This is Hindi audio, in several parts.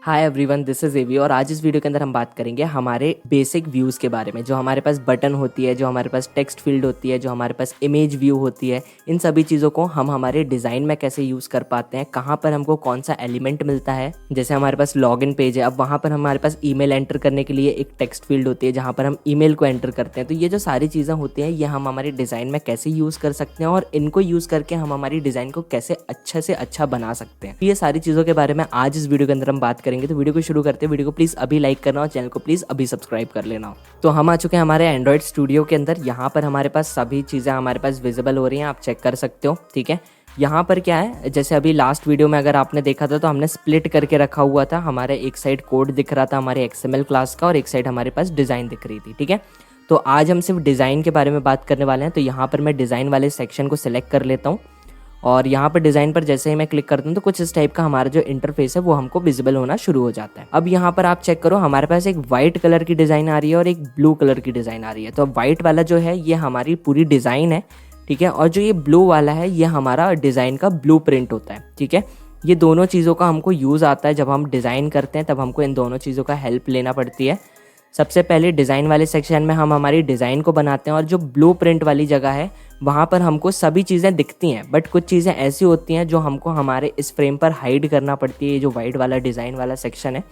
हाय एवरीवन, दिस इज एवी और आज इस वीडियो के अंदर हम बात करेंगे हमारे बेसिक व्यूज़ के बारे में। जो हमारे पास बटन होती है, जो हमारे पास टेक्स्ट फील्ड होती है, जो हमारे पास इमेज व्यू होती है, इन सभी चीज़ों को हम हमारे डिज़ाइन में कैसे यूज़ कर पाते हैं, कहाँ पर हमको कौन सा एलिमेंट मिलता है। जैसे हमारे पास लॉगिन पेज है, अब वहाँ पर हमारे पास ईमेल एंटर करने के लिए एक टेक्स्ट फील्ड होती है जहाँ पर हम ईमेल को एंटर करते हैं। तो ये जो सारी चीज़ें होती हैं ये हम हमारे डिज़ाइन में कैसे यूज़ कर सकते हैं और इनको यूज़ करके हम हमारी डिज़ाइन को कैसे अच्छे से अच्छा बना सकते हैं। ये सारी चीज़ों के बारे में आज इस वीडियो के अंदर हम बात करेंगे। तो वीडियो को शुरू करते हैं। वीडियो को प्लीज अभी लाइक करना और चैनल को प्लीज अभी सब्सक्राइब कर लेना। तो हम आ चुके हैं हमारे एंड्रॉइड स्टूडियो के अंदर। यहाँ पर हमारे पास सभी चीज़ें हमारे पास विजिबल हो रही हैं, आप चेक कर सकते हो। ठीक है, यहाँ पर क्या है, जैसे अभी लास्ट वीडियो में अगर आपने देखा था तो हमने स्प्लिट करके रखा हुआ था। हमारे एक साइड कोड दिख रहा था हमारे XML क्लास का और एक साइड हमारे पास डिज़ाइन दिख रही थी। ठीक है, तो आज हम सिर्फ डिज़ाइन के बारे में बात करने वाले हैं। तो यहाँ पर मैं डिज़ाइन वाले सेक्शन को सिलेक्ट कर लेता हूँ और यहाँ पर डिज़ाइन पर जैसे ही मैं क्लिक करता हूँ तो कुछ इस टाइप का हमारा जो इंटरफेस है वो हमको विजिबल होना शुरू हो जाता है। अब यहाँ पर आप चेक करो, हमारे पास एक वाइट कलर की डिज़ाइन आ रही है और एक ब्लू कलर की डिज़ाइन आ रही है। तो वाइट वाला जो है ये हमारी पूरी डिज़ाइन है, ठीक है, और जो ये ब्लू वाला है ये हमारा डिज़ाइन का ब्लू प्रिंट होता है। ठीक है, ये दोनों चीज़ों का हमको यूज़ आता है। जब हम डिज़ाइन करते हैं तब हमको इन दोनों चीज़ों का हेल्प लेना पड़ती है। सबसे पहले डिज़ाइन वाले सेक्शन में हम हमारी डिज़ाइन को बनाते हैं और जो ब्लू प्रिंट वाली जगह है वहाँ पर हमको सभी चीज़ें दिखती हैं, बट कुछ चीज़ें ऐसी होती हैं जो हमको हमारे इस फ्रेम पर हाइड करना पड़ती है। ये जो वाइट वाला डिज़ाइन वाला सेक्शन है,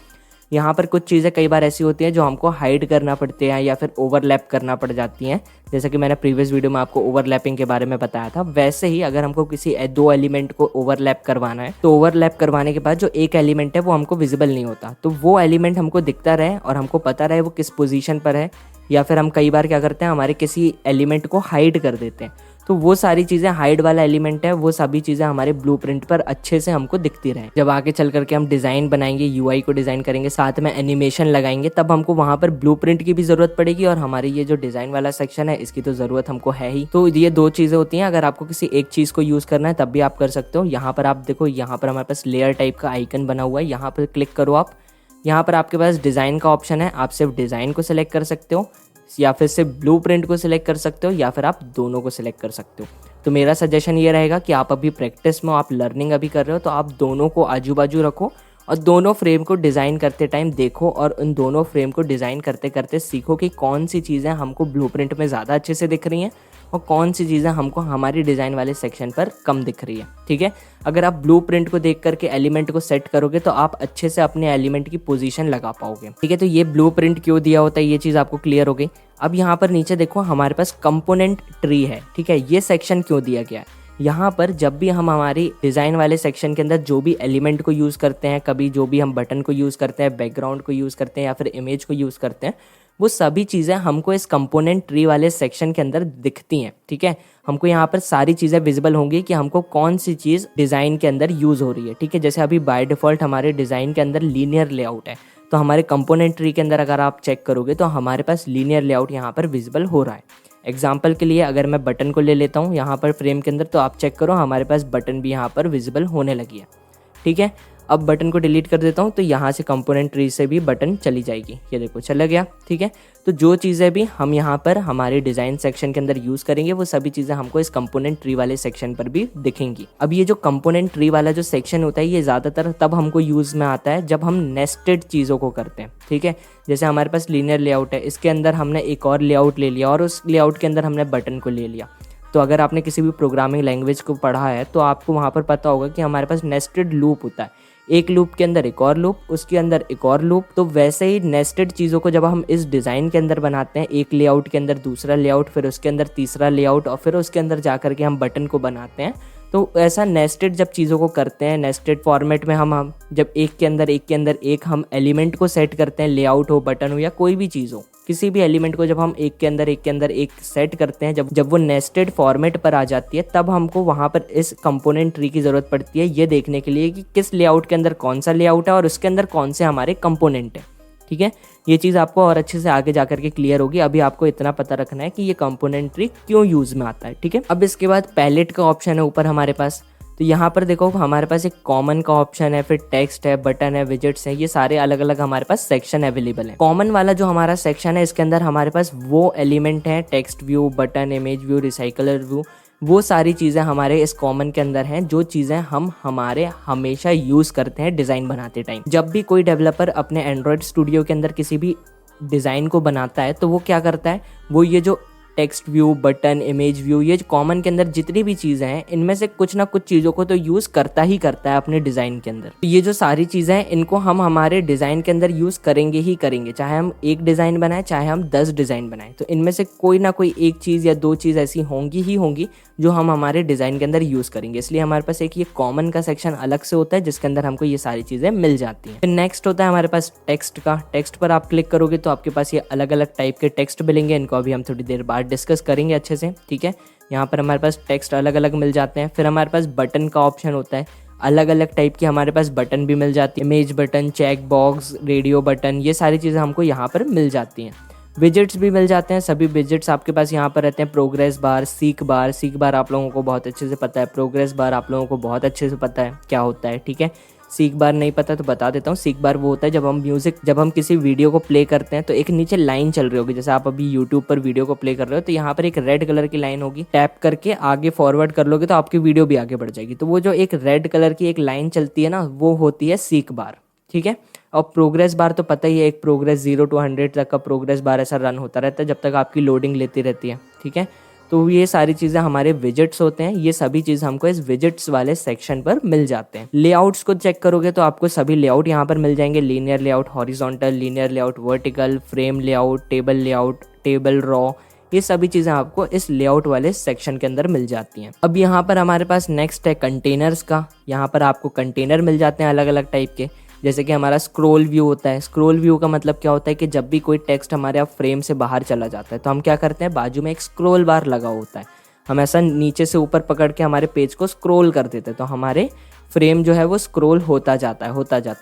यहाँ पर कुछ चीज़ें कई बार ऐसी होती हैं जो हमको हाइड करना पड़ती हैं या फिर ओवरलैप करना पड़ जाती हैं। जैसे कि मैंने प्रीवियस वीडियो में आपको ओवरलैपिंग के बारे में बताया था, वैसे ही अगर हमको किसी दो एलिमेंट को ओवरलैप करवाना है तो ओवरलैप करवाने के बाद जो एक एलिमेंट है वो हमको विजिबल नहीं होता, तो वो एलिमेंट हमको दिखता रहे और हमको पता रहे वो किस पोजीशन पर है। या फिर हम कई बार क्या करते हैं, हमारे किसी एलिमेंट को हाइड कर देते हैं, तो वो सारी चीज़ें हाइड वाला एलिमेंट है, वो सभी चीज़ें हमारे ब्लूप्रिंट पर अच्छे से हमको दिखती रहे। जब आगे चल करके हम डिज़ाइन बनाएंगे, UI को डिज़ाइन करेंगे, साथ में एनिमेशन लगाएंगे, तब हमको वहाँ पर ब्लूप्रिंट की भी ज़रूरत पड़ेगी और हमारी ये जो डिज़ाइन वाला सेक्शन है इसकी तो ज़रूरत हमको है ही। तो ये दो चीज़ें होती हैं। अगर आपको किसी एक चीज़ को यूज़ करना है तब भी आप कर सकते हो। यहाँ पर आप देखो, यहाँ पर हमारे पास लेयर टाइप का आइकन बना हुआ है, यहाँ पर क्लिक करो आप। यहाँ पर आपके पास डिज़ाइन का ऑप्शन है, आप सिर्फ डिज़ाइन को सिलेक्ट कर सकते हो या फिर सिर्फ ब्लूप्रिंट को सिलेक्ट कर सकते हो या फिर आप दोनों को सिलेक्ट कर सकते हो। तो मेरा सजेशन ये रहेगा कि आप अभी प्रैक्टिस में, आप लर्निंग अभी कर रहे हो, तो आप दोनों को आजू बाजू रखो और दोनों फ्रेम को डिज़ाइन करते टाइम देखो और उन दोनों फ्रेम को डिज़ाइन करते करते सीखो कि कौन सी चीज़ें हमको ब्लूप्रिंट में ज़्यादा अच्छे से दिख रही हैं और कौन सी चीज़ें हमको हमारी डिज़ाइन वाले सेक्शन पर कम दिख रही है। ठीक है, अगर आप ब्लूप्रिंट को देख करके एलिमेंट को सेट करोगे तो आप अच्छे से अपने एलिमेंट की पोजीशन लगा पाओगे। ठीक है, तो ये ब्लूप्रिंट क्यों दिया होता है ये चीज़ आपको क्लियर हो गई। अब यहाँ पर नीचे देखो हमारे पास कंपोनेंट ट्री है। ठीक है, ये सेक्शन क्यों दिया गया है, यहाँ पर जब भी हम हमारी डिज़ाइन वाले सेक्शन के अंदर जो भी एलिमेंट को यूज़ करते हैं, कभी जो भी हम बटन को यूज़ करते हैं, बैकग्राउंड को यूज़ करते हैं या फिर इमेज को यूज़ करते हैं, वो सभी चीज़ें हमको इस कंपोनेंट ट्री वाले सेक्शन के अंदर दिखती हैं। ठीक है, हमको यहाँ पर सारी चीज़ें विजिबल होंगी कि हमको कौन सी चीज़ डिज़ाइन के अंदर यूज़ हो रही है। ठीक है, जैसे अभी बाय डिफ़ॉल्ट हमारे डिज़ाइन के अंदर लीनियर लेआउट है, तो हमारे कंपोनेंट ट्री के अंदर अगर आप चेक करोगे तो हमारे पास लीनियर लेआउट यहाँ पर विजिबल हो रहा है। एग्जाम्पल के लिए अगर मैं बटन को ले लेता हूँ यहाँ पर फ्रेम के अंदर, तो आप चेक करो हमारे पास बटन भी यहाँ पर विजिबल होने लगी है। ठीक है, अब बटन को डिलीट कर देता हूँ तो यहाँ से कंपोनेंट ट्री से भी बटन चली जाएगी, ये देखो चला गया। ठीक है, तो जो चीज़ें भी हम यहाँ पर हमारे डिज़ाइन सेक्शन के अंदर यूज़ करेंगे वो सभी चीज़ें हमको इस कंपोनेंट ट्री वाले सेक्शन पर भी दिखेंगी। अब ये जो कंपोनेंट ट्री वाला जो सेक्शन होता है ये ज़्यादातर तब हमको यूज़ में आता है जब हम नेस्टेड चीज़ों को करते हैं। ठीक है, जैसे हमारे पास लीनियर लेआउट है, इसके अंदर हमने एक और लेआउट ले लिया और उस लेआउट के अंदर हमने बटन को ले लिया। तो अगर आपने किसी भी प्रोग्रामिंग लैंग्वेज को पढ़ा है तो आपको वहाँ पर पता होगा कि हमारे पास नेस्टेड लूप होता है, एक लूप के अंदर एक और लूप, उसके अंदर एक और लूप। तो वैसे ही नेस्टेड चीज़ों को जब हम इस डिज़ाइन के अंदर बनाते हैं, एक लेआउट के अंदर दूसरा लेआउट, फिर उसके अंदर तीसरा लेआउट और फिर उसके अंदर जा कर के हम बटन को बनाते हैं, तो ऐसा नेस्टेड जब चीज़ों को करते हैं, नेस्टेड फॉर्मेट में हम जब एक के अंदर एक हम एलिमेंट को सेट करते हैं, लेआउट हो, बटन हो या कोई भी चीज़ हो, किसी भी एलिमेंट को जब हम एक के अंदर एक सेट करते हैं, जब वो नेस्टेड फॉर्मेट पर आ जाती है तब हमको वहाँ पर इस कंपोनेंट ट्री की ज़रूरत पड़ती है, ये देखने के लिए कि किस लेआउट के अंदर कौन सा लेआउट है और उसके अंदर कौन से हमारे कंपोनेंट है। ठीक है, ये चीज़ आपको और अच्छे से आगे जाकर के क्लियर होगी। अभी आपको इतना पता रखना है कि ये कंपोनेंट ट्री क्यों यूज़ में आता है। ठीक है, अब इसके बाद पैलेट का ऑप्शन है ऊपर हमारे पास। तो यहाँ पर देखो हमारे पास एक कॉमन का ऑप्शन है, फिर टेक्स्ट है, बटन है, विजेट्स है, ये सारे अलग अलग हमारे पास सेक्शन अवेलेबल है। कॉमन वाला जो हमारा सेक्शन है इसके अंदर हमारे पास वो एलिमेंट है, text view, button, image view, recycler view, वो सारी चीज़ें हमारे इस कॉमन के अंदर हैं, जो चीज़ें हम हमारे हमेशा यूज़ करते हैं डिज़ाइन बनाते टाइम। जब भी कोई डेवलपर अपने एंड्रॉयड स्टूडियो के अंदर किसी भी डिज़ाइन को बनाता है तो वो क्या करता है, वो ये जो text view, button, image view, ये कॉमन के अंदर जितनी भी चीज़ें हैं इनमें से कुछ ना कुछ चीज़ों को तो यूज़ करता ही करता है अपने डिज़ाइन के अंदर। तो ये जो सारी चीज़ें हैं इनको हम हमारे डिज़ाइन के अंदर यूज़ करेंगे ही करेंगे, चाहे हम एक डिज़ाइन बनाएं चाहे हम 10 डिज़ाइन बनाएं। तो इनमें से कोई ना कोई एक चीज़ या 2 चीज़ ऐसी होंगी ही होंगी जो हम हमारे डिज़ाइन के अंदर यूज़ करेंगे। इसलिए हमारे पास एक ये कॉमन का सेक्शन अलग से होता है जिसके अंदर हमको ये सारी चीज़ें मिल जाती हैं। फिर नेक्स्ट होता है हमारे पास टेक्स्ट का। टेक्स्ट पर आप क्लिक करोगे तो आपके पास ये अलग अलग टाइप के टेक्स्ट मिलेंगे। इनको अभी हम थोड़ी देर बाद डिस्कस करेंगे अच्छे से, ठीक है। यहाँ पर हमारे पास टेक्स्ट अलग अलग मिल जाते हैं। फिर हमारे पास बटन का ऑप्शन होता है, अलग अलग टाइप की हमारे पास बटन भी मिल जाती है। Image button, check box, radio button, ये सारी चीज़ें हमको यहाँ पर मिल जाती हैं। विजेट्स भी मिल जाते हैं, सभी विजेट्स आपके पास यहाँ पर रहते हैं। प्रोग्रेस बार, सीक बार आप लोगों को बहुत अच्छे से पता है। प्रोग्रेस बार आप लोगों को बहुत अच्छे से पता है क्या होता है, ठीक है। सीक बार नहीं पता तो बता देता हूँ। सीक बार वो होता है जब हम किसी वीडियो को प्ले करते हैं तो एक नीचे लाइन चल रही होगी, जैसे आप अभी यूट्यूब पर वीडियो को प्ले कर रहे हो तो यहाँ पर एक रेड कलर की लाइन होगी। टैप करके आगे फॉरवर्ड कर लोगे तो आपकी वीडियो भी आगे बढ़ जाएगी। तो वो जो एक रेड कलर की एक लाइन चलती है ना, वो होती है सीक बार, ठीक है। और प्रोग्रेस बार तो पता ही है, एक प्रोग्रेस 0 to 100 तक का प्रोग्रेस बार ऐसा रन होता रहता है जब तक आपकी लोडिंग लेती रहती है, ठीक है। तो ये सारी चीज़ें हमारे विजेट्स होते हैं। ये सभी चीज़ हमको इस विजेट्स वाले सेक्शन पर मिल जाते हैं। लेआउट्स को चेक करोगे तो आपको सभी लेआउट यहाँ पर मिल जाएंगे। Linear layout, horizontal, linear layout, vertical, frame layout, table raw, ये सभी चीज़ें आपको इस लेआउट वाले सेक्शन के अंदर मिल जाती हैं। अब यहाँ पर हमारे पास नेक्स्ट है कंटेनर्स का। यहाँ पर आपको कंटेनर मिल जाते हैं अलग अलग टाइप के। जैसे कि हमारा स्क्रॉल व्यू होता है। स्क्रॉल व्यू का मतलब क्या होता है कि जब भी कोई टेक्स्ट हमारे फ्रेम से बाहर चला जाता है तो हम क्या करते हैं, बाजू में एक स्क्रॉल बार लगा होता है, हम ऐसा नीचे से ऊपर पकड़ के हमारे पेज को स्क्रॉल कर देते हैं तो हमारे फ्रेम जो है वो स्क्रॉल होता जाता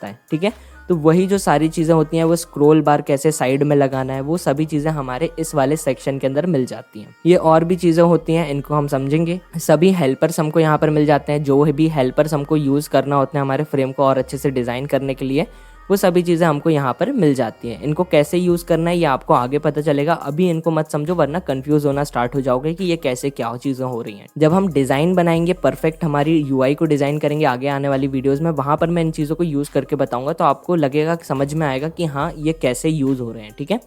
है, ठीक है। तो वही जो सारी चीज़ें होती हैं, वो स्क्रॉल बार कैसे साइड में लगाना है, वो सभी चीज़ें हमारे इस वाले सेक्शन के अंदर मिल जाती हैं। ये और भी चीज़ें होती हैं, इनको हम समझेंगे। सभी हेल्पर्स हमको यहाँ पर मिल जाते हैं। जो भी हेल्पर्स हमको यूज़ करना होते हैं हमारे फ्रेम को और अच्छे से डिज़ाइन करने के लिए, वो सभी चीज़ें हमको यहाँ पर मिल जाती हैं। इनको कैसे यूज़ करना है ये आपको आगे पता चलेगा, अभी इनको मत समझो वरना कंफ्यूज होना स्टार्ट हो जाओगे कि ये कैसे क्या चीज़ें हो रही हैं। जब हम डिज़ाइन बनाएंगे, परफेक्ट हमारी यूआई को डिज़ाइन करेंगे आगे आने वाली वीडियोज़ में, वहाँ पर मैं इन चीज़ों को यूज़ करके बताऊँगा तो आपको लगेगा, समझ में आएगा कि हाँ ये कैसे यूज़ हो रहे हैं, ठीक है।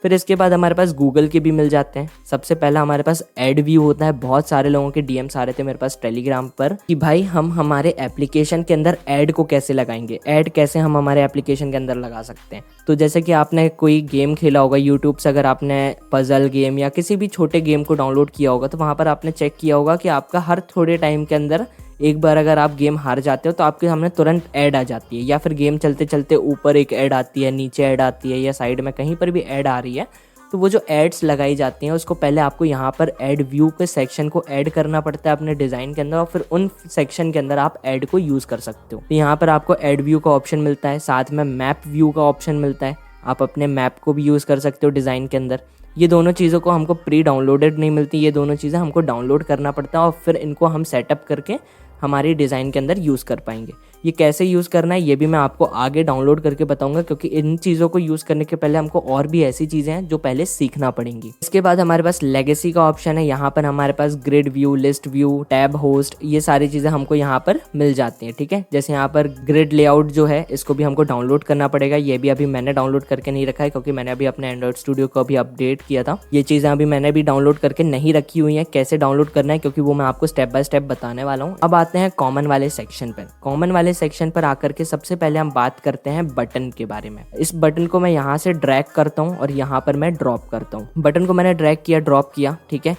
फिर इसके बाद हमारे पास गूगल के भी मिल जाते हैं। सबसे पहला हमारे पास ऐड व्यू होता है। बहुत सारे लोगों के डीएम्स आ रहे थे मेरे पास टेलीग्राम पर कि भाई हम हमारे एप्लीकेशन के अंदर ऐड को कैसे लगाएंगे, ऐड कैसे हम हमारे एप्लीकेशन के अंदर लगा सकते हैं। तो जैसे कि आपने कोई गेम खेला होगा यूट्यूब से, अगर आपने पजल गेम या किसी भी छोटे गेम को डाउनलोड किया होगा तो वहाँ पर आपने चेक किया होगा कि आपका हर थोड़े टाइम के अंदर एक बार अगर आप गेम हार जाते हो तो आपके सामने तुरंत ऐड आ जाती है, या फिर गेम चलते चलते ऊपर एक ऐड आती है, नीचे ऐड आती है, या साइड में कहीं पर भी ऐड आ रही है। तो वो जो एड्स लगाई जाती हैं उसको पहले आपको यहाँ पर ऐड व्यू के सेक्शन को ऐड करना पड़ता है अपने डिज़ाइन के अंदर, और फिर उन सेक्शन के अंदर आप ऐड को यूज़ कर सकते हो। तो यहाँ पर आपको ऐड व्यू का ऑप्शन मिलता है, साथ में मैप व्यू का ऑप्शन मिलता है। आप अपने मैप को भी यूज़ कर सकते हो डिज़ाइन के अंदर। ये दोनों चीज़ों को हमको प्री डाउनलोडेड नहीं मिलती, ये दोनों चीज़ें हमको डाउनलोड करना पड़ता है और फिर इनको हम सेटअप करके हमारी डिज़ाइन के अंदर यूज़ कर पाएंगे। ये कैसे यूज़ करना है ये भी मैं आपको आगे डाउनलोड करके बताऊंगा, क्योंकि इन चीज़ों को यूज़ करने के पहले हमको और भी ऐसी चीज़ें हैं जो पहले सीखना पड़ेंगी। इसके बाद हमारे पास लेगेसी का ऑप्शन है। यहाँ पर हमारे पास grid view, list view, tab host, ये सारी चीज़ें हमको यहाँ पर मिल जाती हैं, ठीक है। जैसे यहाँ पर ग्रिड लेआउट जो है इसको भी हमको डाउनलोड करना पड़ेगा। ये भी अभी मैंने डाउनलोड करके नहीं रखा है क्योंकि मैंने अभी अपने एंड्रॉइड स्टूडियो को अभी अपडेट किया था। ये चीज़ें अभी मैंने भी डाउनलोड करके नहीं रखी हुई हैं, कैसे डाउनलोड करना है क्योंकि वो मैं आपको स्टेप बाय स्टेप बताने वाला हूँ। अब आते हैं कॉमन वाले सेक्शन पर। कॉमन वाले सेक्शन पर आकर के सबसे पहले हम बात करते हैं बटन के बारे में। इस बटन को मैं यहाँ से ड्रैग करता हूँ और यहाँ पर मैं ड्रॉप करता हूँ। बटन को मैंने ड्रैग किया, ड्रॉप किया, ठीक है।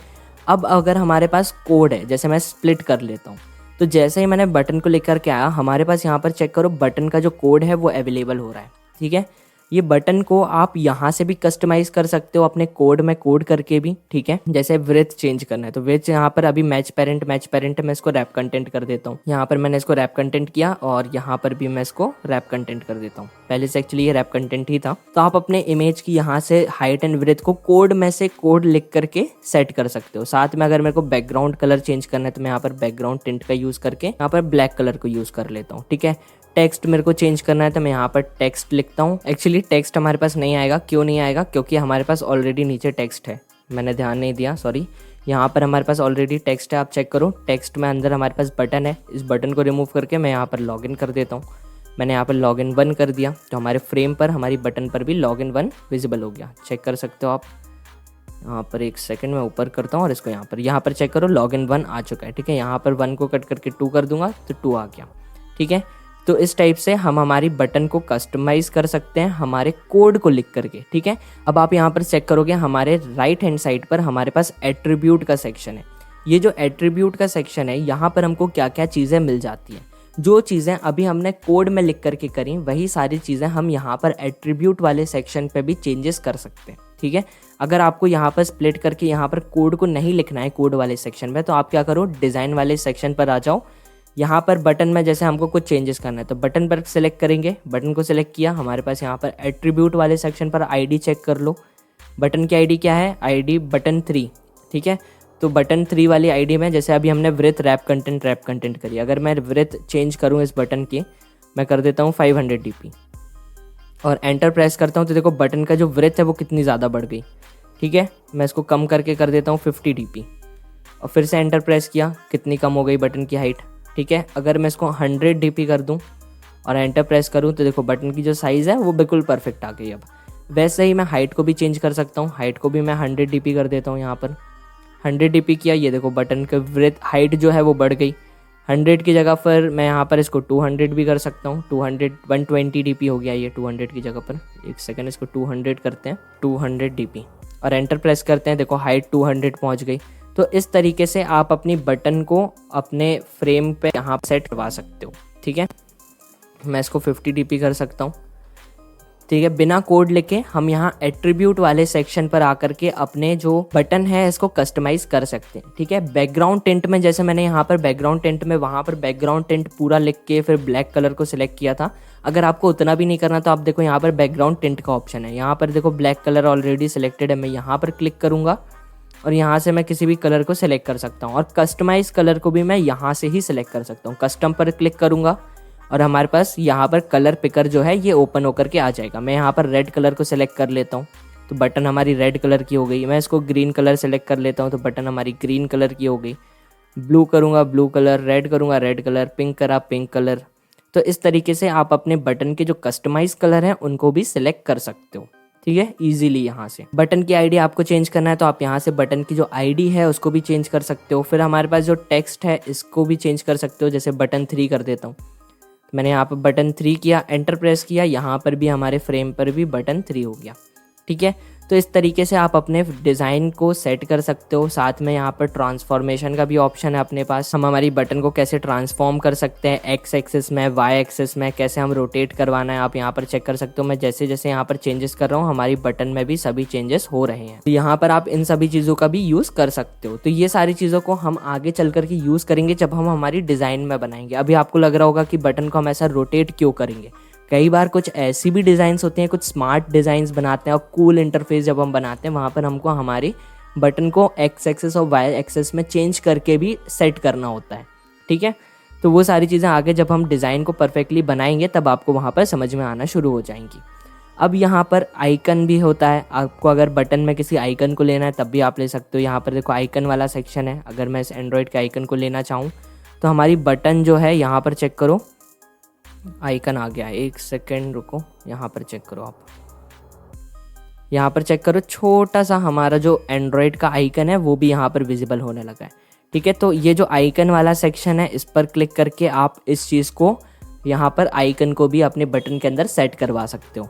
अब अगर हमारे पास कोड है, जैसे मैं स्प्लिट कर लेता हूँ, तो जैसे ही मैंने बटन को लेकर के आया, हमारे पास यहाँ पर चेक करो बटन का जो कोड है वो अवेलेबल हो रहा है, ठीक है। ये बटन को आप यहाँ से भी कस्टमाइज कर सकते हो अपने कोड में कोड करके भी, ठीक है। जैसे विड्थ चेंज करना है तो विड्थ यहाँ पर अभी मैच पेरेंट मैं इसको रैप कंटेंट कर देता हूँ। यहाँ पर मैंने इसको रैप कंटेंट किया और यहाँ पर भी मैं इसको रैप कंटेंट कर देता हूँ। पहले से एक्चुअली ये रैप कंटेंट ही था। तो आप अपने इमेज की यहाँ से हाइट एंड विड्थ को कोड में से कोड लिख करके सेट कर सकते हो। साथ में अगर मेरे को बैकग्राउंड कलर चेंज करना है तो मैं यहाँ पर बैकग्राउंड टिंट का यूज करके यहाँ पर ब्लैक कलर को यूज कर लेता हूँ, ठीक है। टेक्स्ट मेरे को चेंज करना है तो मैं यहाँ पर टेक्स्ट लिखता हूँ। एक्चुअली टेक्स्ट हमारे पास नहीं आएगा, क्यों नहीं आएगा, क्योंकि हमारे पास ऑलरेडी नीचे टेक्स्ट है, मैंने ध्यान नहीं दिया, सॉरी। यहाँ पर हमारे पास ऑलरेडी टेक्स्ट है, आप चेक करो। टेक्स्ट में अंदर हमारे पास बटन है, इस बटन को रिमूव करके मैं यहाँ पर लॉगिन कर देता हूँ। मैंने यहाँ पर लॉगिन 1 कर दिया, तो हमारे फ्रेम पर, हमारी बटन पर भी लॉगिन 1 विजिबल हो गया। चेक कर सकते हो आप। यहाँ पर 1 सेकंड में ऊपर करता हूँ और इसको यहाँ पर चेक करो, लॉगिन 1 आ चुका है। ठीक है, यहाँ पर 1 को कट करके 2 कर दूंगा तो 2 आ गया। ठीक है, तो इस टाइप से हम हमारी बटन को कस्टमाइज़ कर सकते हैं हमारे कोड को लिख करके। ठीक है, अब आप यहाँ पर चेक करोगे, हमारे राइट हैंड साइड पर हमारे पास एट्रीब्यूट का सेक्शन है। ये जो एट्रीब्यूट का सेक्शन है, यहाँ पर हमको क्या क्या चीज़ें मिल जाती हैं। जो चीज़ें अभी हमने कोड में लिख करके करी, वही सारी चीज़ें हम यहाँ पर एट्रीब्यूट वाले सेक्शन पे भी चेंजेस कर सकते हैं। ठीक है, अगर आपको यहाँ पर स्प्लिट करके यहाँ पर कोड को नहीं लिखना है कोड वाले सेक्शन में, तो आप क्या करो, डिज़ाइन वाले सेक्शन पर आ जाओ। यहाँ पर बटन में जैसे हमको कुछ चेंजेस करना है तो बटन पर सिलेक्ट करेंगे, बटन को सिलेक्ट किया, हमारे पास यहाँ पर एट्रीब्यूट वाले सेक्शन पर आईडी चेक कर लो। बटन की आईडी क्या है, आईडी बटन 3। ठीक है, तो बटन 3 वाली आईडी में जैसे अभी हमने विड्थ रैप कंटेंट करी, अगर मैं विड्थ चेंज करूँ इस बटन की, मैं कर देता हूँ 500 dp और एंटर प्रेस करता हूँ, तो देखो बटन का जो विड्थ है वो कितनी ज़्यादा बढ़ गई। ठीक है, मैं इसको कम करके कर देता हूँ 50 dp और फिर से एंटर प्रेस किया, कितनी कम हो गई बटन की हाइट। ठीक है, अगर मैं इसको 100 dp कर दूं और एंटर प्रेस करूं, तो देखो बटन की जो साइज़ है वो बिल्कुल परफेक्ट आ गई। अब वैसे ही मैं हाइट को भी चेंज कर सकता हूं, हाइट को भी मैं 100 dp कर देता हूं। यहाँ पर 100 dp किया, ये देखो बटन का विड्थ हाइट जो है वो बढ़ गई। 100 की जगह पर मैं यहाँ पर इसको 200 भी कर सकता हूँ। 120 dp हो गया ये 200 की जगह पर। 1 सेकेंड, इसको 200 करते हैं, 200 dp और एंटर प्रेस करते हैं, देखो हाइट 200 पहुँच गई। तो इस तरीके से आप अपनी बटन को अपने फ्रेम पे यहाँ सेट करवा सकते हो। ठीक है, मैं इसको 50 dp कर सकता हूँ। ठीक है, बिना कोड लिखे हम यहाँ एट्रीब्यूट वाले सेक्शन पर आकर के अपने जो बटन है इसको कस्टमाइज कर सकते हैं। ठीक है, बैकग्राउंड टिंट में जैसे मैंने यहाँ पर बैकग्राउंड टिंट में वहाँ पर बैकग्राउंड टिंट पूरा लिख के फिर ब्लैक कलर को सिलेक्ट किया था। अगर आपको उतना भी नहीं करना तो आप देखो यहाँ पर बैकग्राउंड टिंट का ऑप्शन है, यहाँ पर देखो ब्लैक कलर ऑलरेडी सिलेक्टेड है। मैं यहाँ पर क्लिक करूँगा और यहाँ से मैं किसी भी कलर को सिलेक्ट कर सकता हूँ और कस्टमाइज कलर को भी मैं यहाँ से ही सिलेक्ट कर सकता हूँ। कस्टम पर क्लिक करूँगा और हमारे पास यहाँ पर कलर पिकर जो है ये ओपन होकर के आ जाएगा। मैं यहाँ पर रेड कलर को सिलेक्ट कर लेता हूँ तो बटन हमारी रेड कलर की हो गई। मैं इसको ग्रीन कलर सेलेक्ट कर लेता हूँ तो बटन हमारी ग्रीन कलर की हो गई। ब्लू करूँगा ब्लू कलर, रेड करूँगा रेड कलर, पिंक करा पिंक कलर। तो इस तरीके से आप अपने बटन के जो कस्टमाइज कलर हैं उनको भी सिलेक्ट कर सकते हो। ठीक है, इजीली यहाँ से। बटन की आईडी आपको चेंज करना है तो आप यहाँ से बटन की जो आईडी है उसको भी चेंज कर सकते हो। फिर हमारे पास जो टेक्स्ट है इसको भी चेंज कर सकते हो, जैसे बटन 3 कर देता हूँ। मैंने यहाँ पर बटन 3 किया, एंटर प्रेस किया, यहाँ पर भी हमारे फ्रेम पर भी बटन 3 हो गया। ठीक है, तो इस तरीके से आप अपने डिज़ाइन को सेट कर सकते हो। साथ में यहाँ पर ट्रांसफॉर्मेशन का भी ऑप्शन है अपने पास। हम हमारी बटन को कैसे ट्रांसफॉर्म कर सकते हैं, एक्स एक्सिस में, वाई एक्सिस में, कैसे हम रोटेट करवाना है आप यहाँ पर चेक कर सकते हो। मैं जैसे जैसे यहाँ पर चेंजेस कर रहा हूँ हमारी बटन में भी सभी चेंजेस हो रहे हैं। तो यहाँ पर आप इन सभी चीज़ों का भी यूज़ कर सकते हो। तो ये सारी चीज़ों को हम आगे चल करके यूज़ करेंगे जब हम हमारी डिज़ाइन में बनाएंगे। अभी आपको लग रहा होगा कि बटन को हम ऐसा रोटेट क्यों करेंगे। कई बार कुछ ऐसी भी डिज़ाइंस होती हैं, कुछ स्मार्ट डिज़ाइंस बनाते हैं और कूल इंटरफेस जब हम बनाते हैं वहाँ पर हमको हमारी बटन को एक्स एक्सिस और वाई एक्सिस में चेंज करके भी सेट करना होता है। ठीक है, तो वो सारी चीज़ें आगे जब हम डिज़ाइन को परफेक्टली बनाएंगे तब आपको वहाँ पर समझ में आना शुरू हो जाएंगी। अब यहाँ पर आइकन भी होता है, आपको अगर बटन में किसी आइकन को लेना है तब भी आप ले सकते हो। यहाँ पर देखो आइकन वाला सेक्शन है, अगर मैं इस एंड्रॉयड के आइकन को लेना चाहूँ तो हमारी बटन जो है यहाँ पर चेक करो आइकन आ गया है। 1 सेकेंड रुको, यहाँ पर चेक करो आप, यहाँ पर चेक करो छोटा सा हमारा जो एंड्रॉयड का आइकन है वो भी यहाँ पर विजिबल होने लगा है। ठीक है, तो ये जो आइकन वाला सेक्शन है इस पर क्लिक करके आप इस चीज़ को यहाँ पर आइकन को भी अपने बटन के अंदर सेट करवा सकते हो।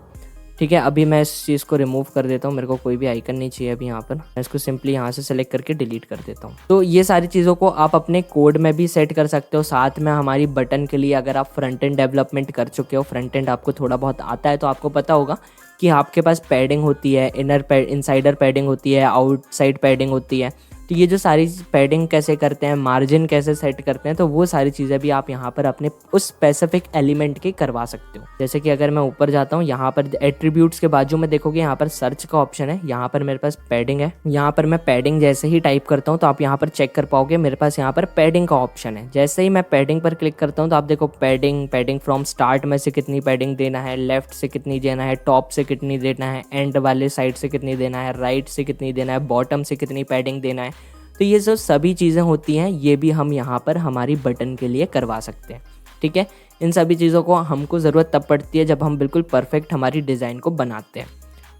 ठीक है, अभी मैं इस चीज़ को रिमूव कर देता हूँ, मेरे को कोई भी आइकन नहीं चाहिए अभी यहाँ पर। मैं इसको सिंपली यहाँ से सेलेक्ट करके डिलीट कर देता हूँ। तो ये सारी चीज़ों को आप अपने कोड में भी सेट कर सकते हो। साथ में हमारी बटन के लिए अगर आप फ्रंट एंड डेवलपमेंट कर चुके हो, फ्रंट एंड आपको थोड़ा बहुत आता है, तो आपको पता होगा कि आपके पास पैडिंग होती है, इनसाइडर पैडिंग होती है, आउटसाइड पैडिंग होती है। तो ये जो सारी पैडिंग कैसे करते हैं, मार्जिन कैसे सेट करते हैं, तो वो सारी चीज़ें भी आप यहाँ पर अपने उस स्पेसिफिक एलिमेंट के करवा सकते हो। जैसे कि अगर मैं ऊपर जाता हूँ, यहाँ पर एट्रीब्यूट्स के बाजू में देखोगे यहाँ पर सर्च का ऑप्शन है, यहाँ पर मेरे पास पैडिंग है। यहाँ पर मैं पैडिंग जैसे ही टाइप करता हूँ तो आप यहाँ पर चेक कर पाओगे मेरे पास यहाँ पर पैडिंग का ऑप्शन है। जैसे ही मैं पैडिंग पर क्लिक करता हूँ तो आप देखो पैडिंग फ्रॉम स्टार्ट में से कितनी पैडिंग देना है, लेफ्ट से कितनी देना है, टॉप से कितनी देना है, एंड वाले साइड से कितनी देना है, राइट से कितनी देना है, बॉटम से कितनी पैडिंग देना है। तो ये जो सभी चीज़ें होती हैं ये भी हम यहाँ पर हमारी बटन के लिए करवा सकते हैं। ठीक है, इन सभी चीज़ों को हमको ज़रूरत तब पड़ती है जब हम बिल्कुल परफेक्ट हमारी डिज़ाइन को बनाते हैं।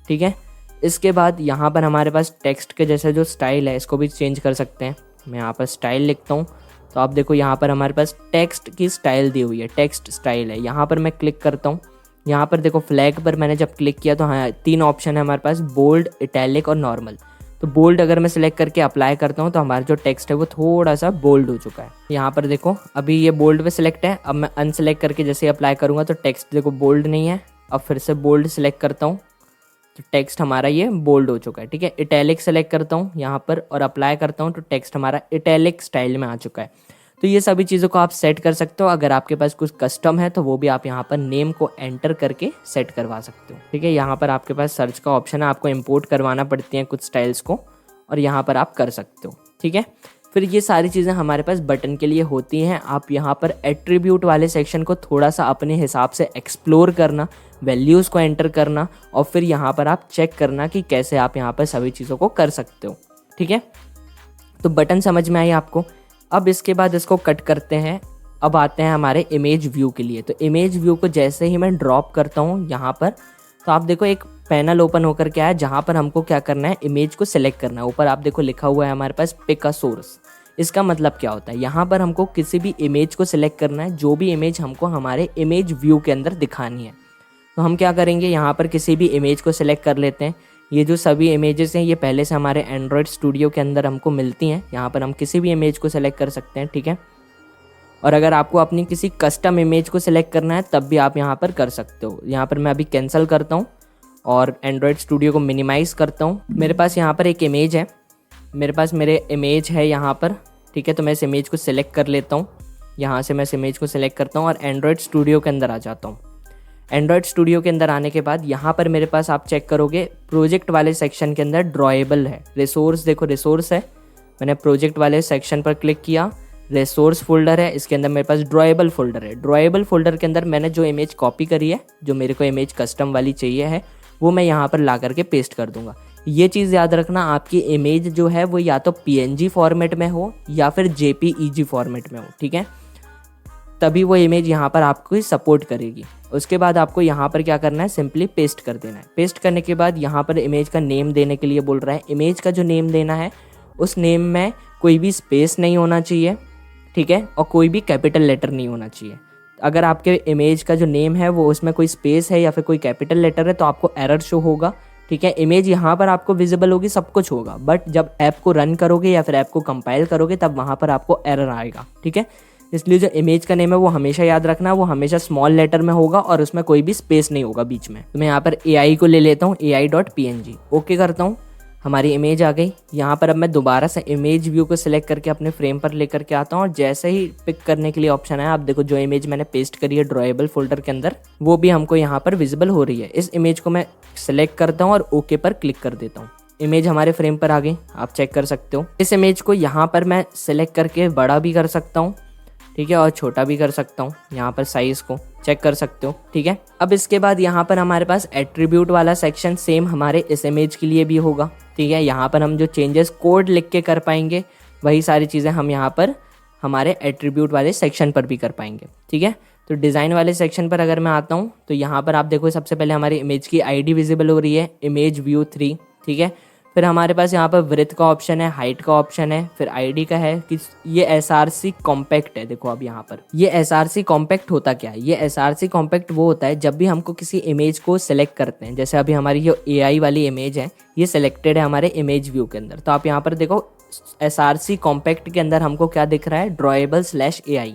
ठीक है, इसके बाद यहाँ पर हमारे पास टेक्स्ट के जैसे जो स्टाइल है इसको भी चेंज कर सकते हैं। मैं यहाँ पर स्टाइल लिखता हूँ तो आप देखो यहाँ पर हमारे पास टेक्स्ट की स्टाइल दी हुई है, टेक्स्ट स्टाइल है। यहाँ पर मैं क्लिक करता हूँ, यहाँ पर देखो फ्लैग पर मैंने जब क्लिक किया तो हाँ 3 ऑप्शन है हमारे पास, बोल्ड, इटैलिक और नॉर्मल। तो बोल्ड अगर मैं सिलेक्ट करके अप्लाई करता हूँ तो हमारा जो टेक्स्ट है वो थोड़ा सा बोल्ड हो चुका है। यहाँ पर देखो अभी ये बोल्ड पे सिलेक्ट है, अब मैं अनसेलेक्ट करके जैसे अप्लाई करूँगा तो टेक्स्ट देखो बोल्ड नहीं है। अब फिर से बोल्ड सिलेक्ट करता हूँ तो टेक्स्ट हमारा ये बोल्ड हो चुका है। ठीक है, इटैलिक सेलेक्ट करता हूँ यहाँ पर और अप्लाई करता हूँ तो टेक्स्ट हमारा इटैलिक स्टाइल में आ चुका है। तो ये सभी चीज़ों को आप सेट कर सकते हो। अगर आपके पास कुछ कस्टम है तो वो भी आप यहाँ पर नेम को एंटर करके सेट करवा सकते हो। ठीक है, यहाँ पर आपके पास सर्च का ऑप्शन है, आपको इंपोर्ट करवाना पड़ती हैं कुछ स्टाइल्स को और यहाँ पर आप कर सकते हो। ठीक है, फिर ये सारी चीज़ें हमारे पास बटन के लिए होती हैं। आप यहाँ पर एट्रीब्यूट वाले सेक्शन को थोड़ा सा अपने हिसाब से एक्सप्लोर करना, वैल्यूज़ को एंटर करना और फिर यहाँ पर आप चेक करना कि कैसे आप यहाँ पर सभी चीज़ों को कर सकते हो। ठीक है, तो बटन समझ में आई आपको। अब इसके बाद इसको कट करते हैं। अब आते हैं हमारे इमेज व्यू के लिए। तो इमेज व्यू को जैसे ही मैं ड्रॉप करता हूँ यहाँ पर तो आप देखो एक पैनल ओपन होकर के आया जहाँ पर हमको क्या करना है, इमेज को सिलेक्ट करना है। ऊपर आप देखो लिखा हुआ है हमारे पास पिक अ सोर्स। इसका मतलब क्या होता है, यहाँ पर हमको किसी भी इमेज को सिलेक्ट करना है, जो भी इमेज हमको हमारे इमेज व्यू के अंदर दिखानी है। तो हम क्या करेंगे, यहाँ पर किसी भी इमेज को सिलेक्ट कर लेते हैं। ये जो सभी इमेजेस हैं ये पहले से हमारे एंड्रॉयड स्टूडियो के अंदर हमको मिलती हैं। यहाँ पर हम किसी भी इमेज को सिलेक्ट कर सकते हैं। ठीक है, और अगर आपको अपनी किसी कस्टम इमेज को सिलेक्ट करना है तब भी आप यहाँ पर कर सकते हो। यहाँ पर मैं अभी कैंसिल करता हूँ और एंड्रॉयड स्टूडियो को मिनिमाइज़ करता हूँ। मेरे पास यहाँ पर एक इमेज है, मेरे इमेज है यहाँ पर। ठीक है, तो मैं इस इमेज को सिलेक्ट कर लेता हूँ। यहाँ से मैं इस इमेज को सिलेक्ट करता हूँ और एंड्रॉयड स्टूडियो के अंदर आ जाता हूँ। एंड्रॉयड स्टूडियो के अंदर आने के बाद यहाँ पर मेरे पास आप चेक करोगे प्रोजेक्ट वाले सेक्शन के अंदर ड्रॉएबल है, रिसोर्स देखो रिसोर्स है। मैंने प्रोजेक्ट वाले सेक्शन पर क्लिक किया, रिसोर्स फोल्डर है, इसके अंदर मेरे पास ड्रॉएबल फोल्डर है। ड्रॉएबल फोल्डर के अंदर मैंने जो इमेज कॉपी करी है, जो मेरे को इमेज कस्टम वाली चाहिए है, वो मैं यहाँ पर ला करके पेस्ट कर दूंगा। ये चीज़ याद रखना, आपकी इमेज जो है वो या तो PNG फॉर्मेट में हो या फिर JPEG फॉर्मेट में हो। ठीक है, तभी वो इमेज यहाँ पर आपको सपोर्ट करेगी। उसके बाद आपको यहाँ पर क्या करना है, सिंपली पेस्ट कर देना है। पेस्ट करने के बाद यहाँ पर इमेज का नेम देने के लिए बोल रहा है। इमेज का जो नेम देना है उस नेम में कोई भी स्पेस नहीं होना चाहिए। ठीक है, और कोई भी कैपिटल लेटर नहीं होना चाहिए। अगर आपके इमेज का जो नेम है वो उसमें कोई स्पेस है या फिर कोई कैपिटल लेटर है तो आपको एरर शो होगा। ठीक है, इमेज यहाँ पर आपको विजिबल होगी, सब कुछ होगा, बट जब ऐप को रन करोगे या फिर ऐप को कंपाइल करोगे तब वहाँ पर आपको एरर आएगा। ठीक है, इसलिए जो इमेज का नेम है वो हमेशा याद रखना, वो हमेशा स्मॉल लेटर में होगा और उसमें कोई भी स्पेस नहीं होगा बीच में। तो मैं यहाँ पर AI को ले लेता हूँ, AI.png, ओके करता हूँ। हमारी इमेज आ गई। यहाँ पर अब मैं दोबारा से इमेज व्यू को सिलेक्ट करके अपने फ्रेम पर लेकर के आता हूँ और जैसे ही पिक करने के लिए ऑप्शन है, आप देखो जो इमेज मैंने पेस्ट करी है ड्रॉएबल फोल्डर के अंदर वो भी हमको यहाँ पर विजिबल हो रही है। इस इमेज को मैं सिलेक्ट करता हूँ और ओके पर क्लिक कर देता हूँ। इमेज हमारे फ्रेम पर आ गई, आप चेक कर सकते हो। इस इमेज को यहाँ पर मैं सिलेक्ट करके बड़ा भी कर सकता हूँ, ठीक है, और छोटा भी कर सकता हूँ। यहाँ पर साइज को चेक कर सकते हो। ठीक है, अब इसके बाद यहाँ पर हमारे पास एट्रीब्यूट वाला सेक्शन सेम हमारे इस इमेज के लिए भी होगा। ठीक है, यहाँ पर हम जो चेंजेस कोड लिख के कर पाएंगे वही सारी चीज़ें हम यहाँ पर हमारे एट्रीब्यूट वाले सेक्शन पर भी कर पाएंगे। ठीक है, तो डिज़ाइन वाले सेक्शन पर अगर मैं आता हूँ तो यहाँ पर आप देखो सबसे पहले हमारी इमेज की ID विजिबल हो रही है, इमेज व्यू 3। ठीक है, फिर हमारे पास यहाँ पर विड्थ का ऑप्शन है, हाइट का ऑप्शन है, फिर ID का है कि ये SRC कॉम्पैक्ट है। देखो अब यहाँ पर ये SRC कॉम्पैक्ट होता क्या है, ये SRC कॉम्पैक्ट वो होता है जब भी हमको किसी इमेज को सिलेक्ट करते हैं। जैसे अभी हमारी जो AI वाली इमेज है ये सिलेक्टेड है हमारे इमेज व्यू के अंदर, तो आप यहाँ पर देखो SRC कॉम्पैक्ट के अंदर हमको क्या दिख रहा है, ड्रॉएबल/AI।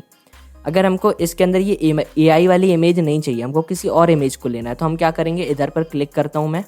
अगर हमको इसके अंदर ये AI वाली इमेज नहीं चाहिए, हमको किसी और इमेज को लेना है, तो हम क्या करेंगे, इधर पर क्लिक करता हूँ मैं।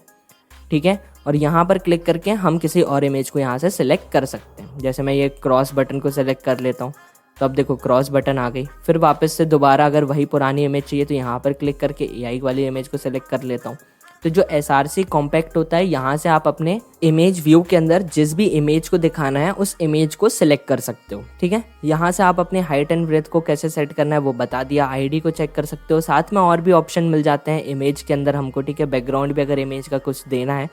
ठीक है, और यहाँ पर क्लिक करके हम किसी और इमेज को यहाँ से सिलेक्ट कर सकते हैं। जैसे मैं ये क्रॉस बटन को सिलेक्ट कर लेता हूँ तो अब देखो क्रॉस बटन आ गई। फिर वापस से दोबारा अगर वही पुरानी इमेज चाहिए तो यहाँ पर क्लिक करके AI वाली इमेज को सिलेक्ट कर लेता हूँ। तो जो SRC कॉम्पैक्ट होता है, यहाँ से आप अपने इमेज व्यू के अंदर जिस भी इमेज को दिखाना है उस इमेज को सिलेक्ट कर सकते हो। ठीक है, यहाँ से आप अपने हाइट एंड ब्रेथ को कैसे सेट करना है वो बता दिया, ID को चेक कर सकते हो। साथ में और भी ऑप्शन मिल जाते हैं इमेज के अंदर हमको। ठीक है, बैकग्राउंड भी अगर इमेज का कुछ देना है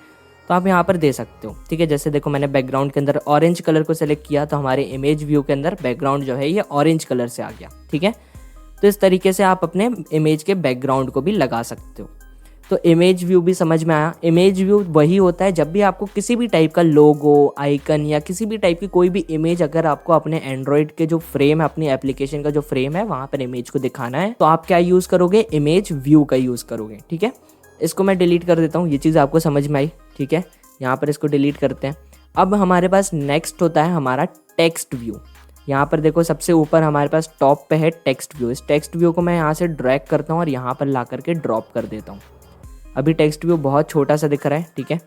तो आप यहाँ पर दे सकते हो। ठीक है, जैसे देखो मैंने बैकग्राउंड के अंदर ऑरेंज कलर को सेलेक्ट किया तो हमारे इमेज व्यू के अंदर बैकग्राउंड जो है ये ऑरेंज कलर से आ गया। ठीक है, तो इस तरीके से आप अपने इमेज के बैकग्राउंड को भी लगा सकते हो। तो इमेज व्यू भी समझ में आया। इमेज व्यू वही होता है जब भी आपको किसी भी टाइप का लोगो, आइकन या किसी भी टाइप की कोई भी इमेज अगर आपको अपने एंड्रॉयड के जो फ्रेम है, अपनी एप्लीकेशन का जो फ्रेम है वहाँ पर इमेज को दिखाना है तो आप क्या यूज़ करोगे, इमेज व्यू का यूज़ करोगे। ठीक है, इसको मैं डिलीट कर देता हूँ, ये चीज़ आपको समझ में आई। ठीक है, यहाँ पर इसको डिलीट करते हैं। अब हमारे पास नेक्स्ट होता है हमारा टेक्स्ट व्यू। यहाँ पर देखो सबसे ऊपर हमारे पास टॉप पे है टेक्स्ट व्यू। इस टेक्स्ट व्यू को मैं यहाँ से ड्रैग करता हूँ और यहाँ पर ला करके ड्रॉप कर देता हूँ। अभी टेक्स्ट व्यू बहुत छोटा सा दिख रहा है। ठीक है,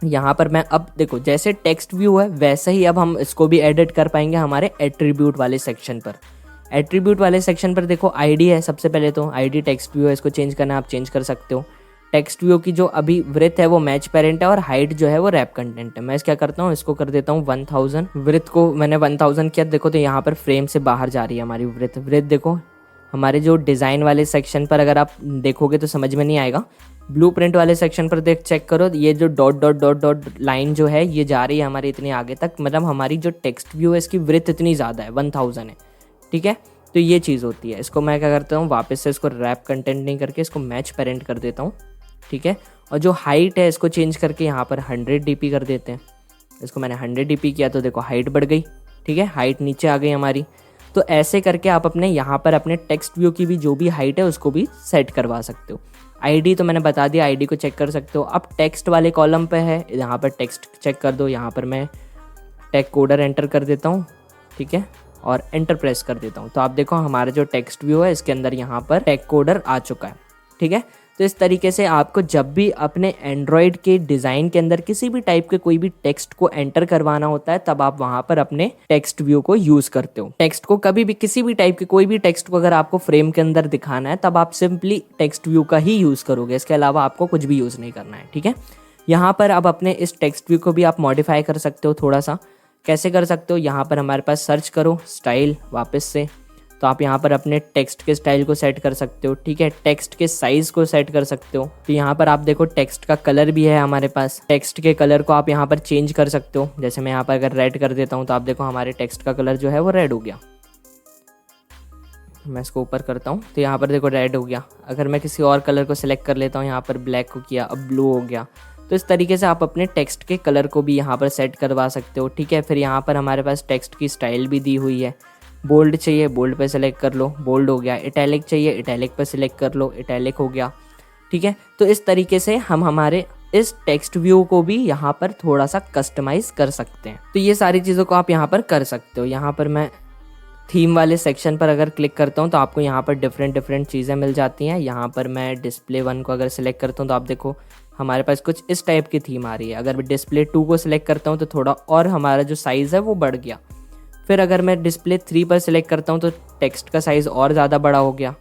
यहाँ पर मैं अब देखो जैसे टेक्स्ट व्यू है वैसे ही अब हम इसको भी एडिट कर पाएंगे हमारे एट्रीब्यूट वाले सेक्शन पर। एट्रीब्यूट वाले सेक्शन पर देखो आईडी है, सबसे पहले तो आईडी टेक्स्ट व्यू है, इसको चेंज करना है आप चेंज कर सकते हो। टेक्स्ट व्यू की जो अभी विड्थ है वो मैच पेरेंट है और हाइट जो है वो रैप कंटेंट है। मैं क्या करता हूँ, इसको कर देता हूँ 1000। विड्थ को मैंने 1000 किया, देखो तो यहाँ पर फ्रेम से बाहर जा रही है हमारी विड्थ। देखो हमारे जो डिज़ाइन वाले सेक्शन पर अगर आप देखोगे तो समझ में नहीं आएगा। ब्लूप्रिंट वाले सेक्शन पर देख चेक करो, ये जो dot dot dot dot line जो है ये जा रही है हमारी इतनी आगे तक, मतलब हमारी जो टेक्स्ट व्यू है इसकी विड्थ इतनी ज़्यादा है, 1000 है। ठीक है, तो ये चीज़ होती है। इसको मैं क्या करता हूँ, वापस से इसको रैप कंटेंट नहीं करके इसको मैच पेरेंट कर देता हूँ। ठीक है, और जो हाइट है इसको चेंज करके यहाँ पर 100 dp कर देते हैं। इसको मैंने 100 dp किया तो देखो हाइट बढ़ गई। ठीक है, हाइट नीचे आ गई हमारी। तो ऐसे करके आप अपने यहाँ पर अपने टेक्स्ट व्यू की भी जो भी हाइट है उसको भी सेट करवा सकते हो। आईडी तो मैंने बता दिया, आईडी को चेक कर सकते हो। अब टेक्स्ट वाले कॉलम पे है, यहाँ पर टेक्स्ट चेक कर दो। यहाँ पर मैं टेक कोडर एंटर कर देता हूँ। ठीक है, और एंटर प्रेस कर देता हूँ तो आप देखो हमारा जो टेक्स्ट व्यू है इसके अंदर यहाँ पर टेक कोडर आ चुका है। ठीक है, तो इस तरीके से आपको जब भी अपने एंड्रॉयड के डिज़ाइन के अंदर किसी भी टाइप के कोई भी टेक्स्ट को एंटर करवाना होता है तब आप वहाँ पर अपने टेक्स्ट व्यू को यूज़ करते हो। टेक्स्ट को कभी भी किसी भी टाइप के कोई भी टेक्स्ट को अगर आपको फ्रेम के अंदर दिखाना है तब आप सिंपली टेक्स्ट व्यू का ही यूज़ करोगे, इसके अलावा आपको कुछ भी यूज़ नहीं करना है। ठीक है, यहाँ पर अब अपने इस टेक्स्ट व्यू को भी आप मॉडिफाई कर सकते हो थोड़ा सा। कैसे कर सकते हो, यहाँ पर हमारे पास सर्च करो स्टाइल वापस से, तो आप यहाँ पर अपने टेक्स्ट के स्टाइल को सेट कर सकते हो। ठीक है, टेक्स्ट के साइज़ को सेट कर सकते हो। तो यहाँ पर आप देखो टेक्स्ट का कलर भी है हमारे पास। टेक्स्ट के कलर को आप यहाँ पर चेंज कर सकते हो। जैसे मैं यहाँ पर अगर रेड कर देता हूँ तो आप देखो हमारे टेक्स्ट का कलर जो है वो रेड हो गया। मैं इसको ऊपर करता हूँ तो यहाँ पर देखो रेड हो गया। अगर मैं किसी और कलर को सिलेक्ट कर लेता हूँ, यहाँ पर ब्लैक को किया, अब ब्लू हो गया। तो इस तरीके से आप अपने टेक्स्ट के कलर को भी यहाँ पर सेट करवा सकते हो। ठीक है, फिर यहाँ पर हमारे पास टेक्स्ट की स्टाइल भी दी हुई है। बोल्ड चाहिए, बोल्ड पे सेलेक्ट कर लो, बोल्ड हो गया। इटैलिक चाहिए, इटैलिक पे सिलेक्ट कर लो, इटैलिक हो गया। ठीक है, तो इस तरीके से हम हमारे इस टेक्स्ट व्यू को भी यहाँ पर थोड़ा सा कस्टमाइज़ कर सकते हैं। तो ये सारी चीज़ों को आप यहाँ पर कर सकते हो। यहाँ पर मैं थीम वाले सेक्शन पर अगर क्लिक करता हूँ तो आपको यहाँ पर डिफरेंट चीज़ें मिल जाती हैं। यहाँ पर मैं डिस्प्ले 1 को अगर सिलेक्ट करता हूँ तो आप देखो हमारे पास कुछ इस टाइप की थीम आ रही है। अगर मैं डिस्प्ले 2 को सिलेक्ट करता हूँ तो थोड़ा और हमारा जो साइज़ है वो बढ़ गया। फिर अगर मैं डिस्प्ले 3 पर सिलेक्ट करता हूँ तो टेक्स्ट का साइज़ और ज़्यादा बड़ा हो गया।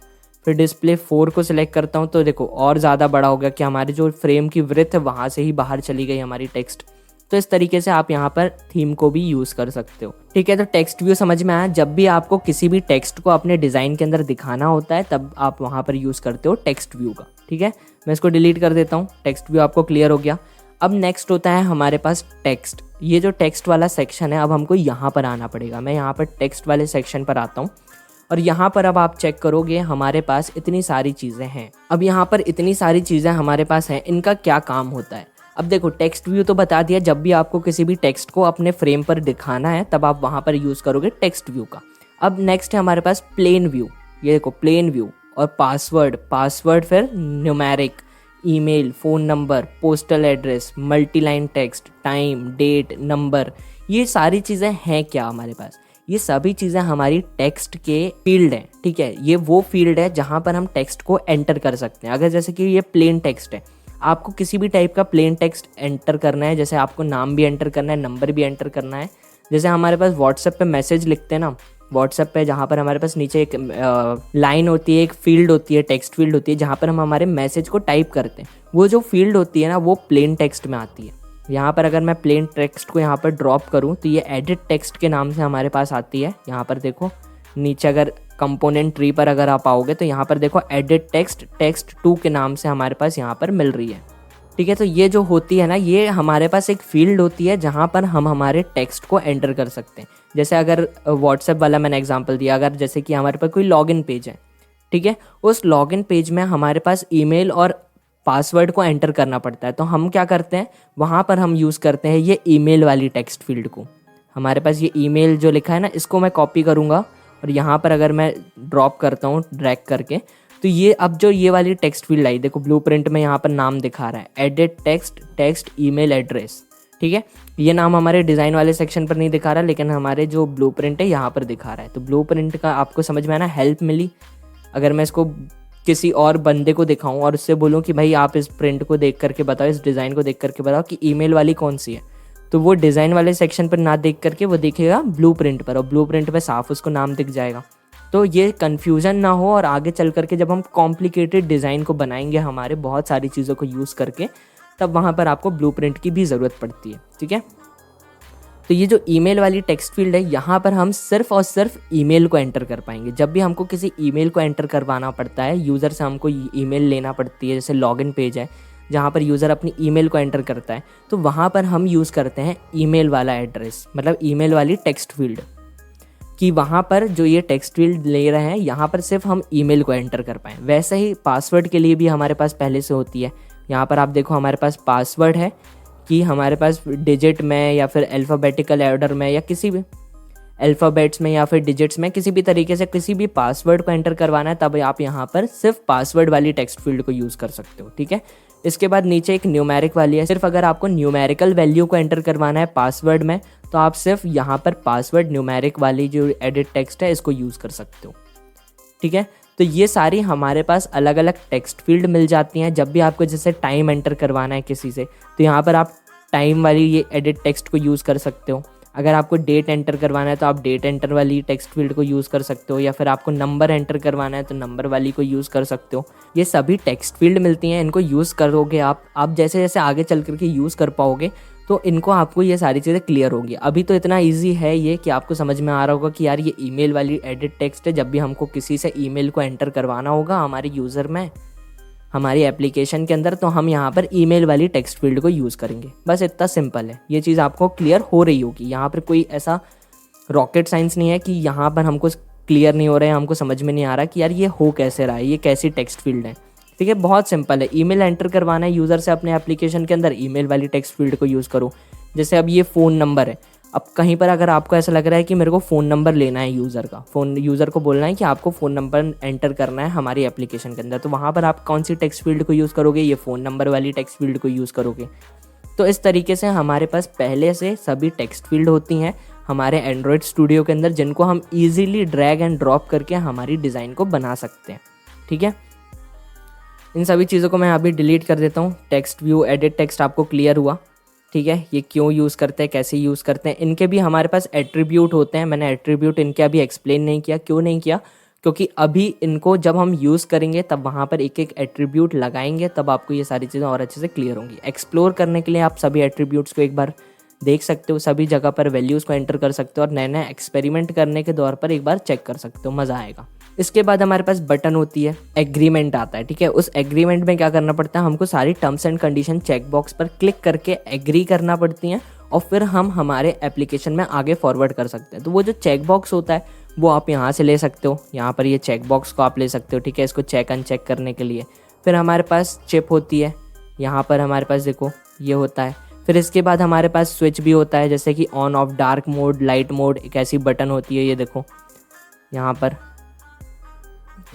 फिर डिस्प्ले 4 को सिलेक्ट करता हूँ तो देखो और ज़्यादा बड़ा हो गया कि हमारी जो फ्रेम की विड्थ है वहाँ से ही बाहर चली गई हमारी टेक्स्ट। तो इस तरीके से आप यहाँ पर थीम को भी यूज़ कर सकते हो। ठीक है, तो टेक्स्ट व्यू समझ में आया। जब भी आपको किसी भी टेक्स्ट को अपने डिज़ाइन के अंदर दिखाना होता है तब आप वहाँ पर यूज़ करते हो टेक्स्ट व्यू का। ठीक है, मैं इसको डिलीट कर देता हूँ। टेक्स्ट व्यू आपको क्लियर हो गया। अब नेक्स्ट होता है हमारे पास टेक्स्ट। ये जो टेक्स्ट वाला सेक्शन है अब हमको यहाँ पर आना पड़ेगा। मैं यहाँ पर टेक्स्ट वाले सेक्शन पर आता हूँ और यहाँ पर अब आप चेक करोगे हमारे पास इतनी सारी चीज़ें हैं। अब यहाँ पर इतनी सारी चीज़ें हमारे पास हैं, इनका क्या काम होता है। अब देखो टेक्स्ट व्यू तो बता दिया, जब भी आपको किसी भी टेक्स्ट को अपने फ्रेम पर दिखाना है तब आप वहाँ पर यूज़ करोगे टेक्स्ट व्यू का। अब नेक्स्ट है हमारे पास प्लेन व्यू। ये देखो प्लेन व्यू और पासवर्ड फिर numeric, email, phone number, postal address, multiline text, time, date, number, ये सारी चीज़ें हैं क्या हमारे पास। ये सभी चीज़ें हमारी टेक्स्ट के फील्ड हैं। ठीक है, ये वो फील्ड है जहाँ पर हम टेक्स्ट को एंटर कर सकते हैं। अगर जैसे कि ये प्लेन टेक्स्ट है, आपको किसी भी टाइप का प्लेन टेक्स्ट एंटर करना है, जैसे आपको नाम भी एंटर करना है, नंबर भी एंटर करना है। जैसे हमारे पास व्हाट्सएप पे मैसेज लिखते हैं ना, व्हाट्सएप पे जहाँ पर हमारे पास नीचे एक लाइन होती है, एक फील्ड होती है, टेक्स्ट फील्ड होती है जहाँ पर हम हमारे मैसेज को टाइप करते हैं। वो जो फील्ड होती है ना वो प्लेन टेक्स्ट में आती है। यहाँ पर अगर मैं प्लेन टेक्स्ट को यहाँ पर ड्रॉप करूँ तो ये एडिट टेक्स्ट के नाम से हमारे पास आती है। यहाँ पर देखो नीचे अगर कंपोनेंट ट्री पर अगर आप आओगे तो यहाँ पर देखो एडिट टेक्स्ट 2 के नाम से हमारे पास यहाँ पर मिल रही है। ठीक है। तो ये जो होती है ना, ये हमारे पास एक फील्ड होती है जहाँ पर हम हमारे टेक्स्ट को एंटर कर सकते हैं। जैसे अगर व्हाट्सएप वाला मैंने एग्जांपल दिया, अगर जैसे कि हमारे पास कोई लॉगिन पेज है, ठीक है, उस लॉगिन पेज में हमारे पास ईमेल और पासवर्ड को एंटर करना पड़ता है। तो हम क्या करते हैं, वहाँ पर हम यूज़ करते हैं ये ईमेल वाली टेक्स्ट फील्ड को। हमारे पास ये ईमेल जो लिखा है ना, इसको मैं कॉपी करूँगा और यहाँ पर अगर मैं ड्रॉप करता हूँ ड्रैग करके, तो ये अब जो ये वाली टेक्स्ट फील्ड आई, देखो ब्लूप्रिंट में यहाँ पर नाम दिखा रहा है, एडिट टेक्स्ट ईमेल एड्रेस। ठीक है, ये नाम हमारे डिज़ाइन वाले सेक्शन पर नहीं दिखा रहा, लेकिन हमारे जो ब्लूप्रिंट है यहाँ पर दिखा रहा है। तो ब्लूप्रिंट का आपको समझ में आना, हेल्प मिली। अगर मैं इसको किसी और बंदे को दिखाऊं और उससे बोलूं कि भाई आप इस प्रिंट को देख करके बताओ, इस डिज़ाइन को देख करके बताओ कि ईमेल वाली कौन सी है, तो वो डिज़ाइन वाले सेक्शन पर ना देख करके वो देखेगा ब्लूप्रिंट पर, और ब्लूप्रिंट पे साफ उसको नाम दिख जाएगा। तो ये कन्फ्यूज़न ना हो, और आगे चल करके जब हम कॉम्प्लिकेटेड डिज़ाइन को बनाएंगे हमारे बहुत सारी चीज़ों को यूज़ करके, तब वहाँ पर आपको ब्लूप्रिंट की भी ज़रूरत पड़ती है। ठीक है, तो ये जो ईमेल वाली टेक्स्ट फील्ड है, यहाँ पर हम सिर्फ और सिर्फ ईमेल को एंटर कर पाएंगे। जब भी हमको किसी ईमेल को एंटर करवाना पड़ता है, यूज़र से हमको ईमेल लेना पड़ती है, जैसे लॉगिन पेज है जहाँ पर यूज़र अपनी ईमेल को एंटर करता है, तो वहाँ पर हम यूज़ करते हैं ईमेल वाला एड्रेस, मतलब ईमेल वाली टेक्स्ट फील्ड, कि वहाँ पर जो ये टेक्स्ट फील्ड ले रहे हैं यहाँ पर सिर्फ हम ईमेल को एंटर कर पाएँ। वैसे ही पासवर्ड के लिए भी हमारे पास पहले से होती है। यहाँ पर आप देखो हमारे पास पासवर्ड है कि हमारे पास डिजिट में या फिर अल्फ़ाबेटिकल ऑर्डर में या किसी भी अल्फ़ाबेट्स में या फिर डिजिट्स में किसी भी तरीके से किसी भी पासवर्ड को एंटर करवाना है, तब आप यहाँ पर सिर्फ पासवर्ड वाली टेक्स्ट फील्ड को यूज़ कर सकते हो। ठीक है, इसके बाद नीचे एक न्यूमेरिक वाली है, सिर्फ अगर आपको न्यूमेरिकल वैल्यू को एंटर करवाना है पासवर्ड में, तो आप सिर्फ यहाँ पर पासवर्ड न्यूमेरिक वाली जो एडिट टेक्स्ट है इसको यूज़ कर सकते हो। ठीक है, तो ये सारी हमारे पास अलग अलग टेक्स्ट फील्ड मिल जाती हैं। जब भी आपको जैसे टाइम एंटर करवाना है किसी से, तो यहाँ पर आप टाइम वाली ये एडिट टेक्स्ट को यूज़ कर सकते हो। अगर आपको डेट एंटर करवाना है तो आप डेट एंटर वाली टेक्स्ट फील्ड को यूज़ कर सकते हो, या फिर आपको नंबर एंटर करवाना है तो नंबर वाली को यूज़ कर सकते हो। ये सभी टेक्स्ट फील्ड मिलती हैं, इनको यूज़ करोगे आप जैसे जैसे आगे चल करके यूज़ कर पाओगे तो इनको आपको ये सारी चीज़ें क्लियर होंगी। अभी तो इतना इजी है ये कि आपको समझ में आ रहा होगा कि यार ये ईमेल वाली एडिट टेक्स्ट है। जब भी हमको किसी से ईमेल को एंटर करवाना होगा हमारे यूज़र में, हमारी एप्लीकेशन के अंदर, तो हम यहाँ पर ईमेल वाली टेक्स्ट फील्ड को यूज़ करेंगे। बस इतना सिंपल है, ये चीज़ आपको क्लियर हो रही होगी। यहाँ पर कोई ऐसा रॉकेट साइंस नहीं है कि यहाँ पर हमको क्लियर नहीं हो रहा है, हमको समझ में नहीं आ रहा कि यार ये हो कैसे रहा है, ये कैसी टेक्स्ट फील्ड है। ठीक है, बहुत सिंपल है। ईमेल एंटर करवाना है यूज़र से अपने एप्लीकेशन के अंदर, ईमेल वाली टेक्स्ट फील्ड को यूज़ करो। जैसे अब ये फ़ोन नंबर है, अब कहीं पर अगर आपको ऐसा लग रहा है कि मेरे को फ़ोन नंबर लेना है यूज़र का, यूज़र को बोलना है कि आपको फ़ोन नंबर एंटर करना है हमारी एप्लीकेशन के अंदर, तो वहाँ पर आप कौन सी टेक्स्ट फील्ड को यूज़ करोगे, ये फ़ोन नंबर वाली टेक्स्ट फील्ड को यूज़ करोगे। तो इस तरीके से हमारे पास पहले से सभी टेक्स्ट फील्ड होती हैं हमारे एंड्रॉयड स्टूडियो के अंदर, जिनको हम ईजिली ड्रैग एंड ड्रॉप करके हमारी डिज़ाइन को बना सकते हैं। ठीक है, इन सभी चीज़ों को मैं अभी डिलीट कर देता हूँ। टेक्स्ट व्यू एडिट टेक्स्ट आपको क्लियर हुआ। ठीक है, ये क्यों यूज़ करते हैं, कैसे यूज़ करते हैं, इनके भी हमारे पास एट्रीब्यूट होते हैं। मैंने एट्रीब्यूट इनके अभी एक्सप्लेन नहीं किया। क्यों नहीं किया? क्योंकि अभी इनको जब हम यूज़ करेंगे तब वहाँ पर एक एक एट्रीब्यूट लगाएंगे, तब आपको ये सारी चीज़ें और अच्छे से क्लियर होंगी। एक्सप्लोर करने के लिए आप सभी एट्रीब्यूट्स को एक बार देख सकते हो, सभी जगह पर वैल्यूज़ को एंटर कर सकते हो और नए नए एक्सपेरिमेंट करने के दौर पर एक बार चेक कर सकते हो, मज़ा आएगा। इसके बाद हमारे पास बटन होती है, एग्रीमेंट आता है। ठीक है, उस एग्रीमेंट में क्या करना पड़ता है, हमको सारी terms and condition check box पर क्लिक करके एग्री करना पड़ती हैं, और फिर हम हमारे एप्लीकेशन में आगे फॉरवर्ड कर सकते हैं। तो वो जो चेक बॉक्स होता है वो आप यहाँ से ले सकते हो, यहाँ पर ये चेक बॉक्स को आप ले सकते हो। ठीक है, इसको चेक अनचेक करने के लिए। फिर हमारे पास चिप होती है, यहाँ पर हमारे पास देखो ये होता है। फिर इसके बाद हमारे पास स्विच भी होता है, जैसे कि on off, dark mode, light mode, एक ऐसी बटन होती है। ये देखो यहाँ पर,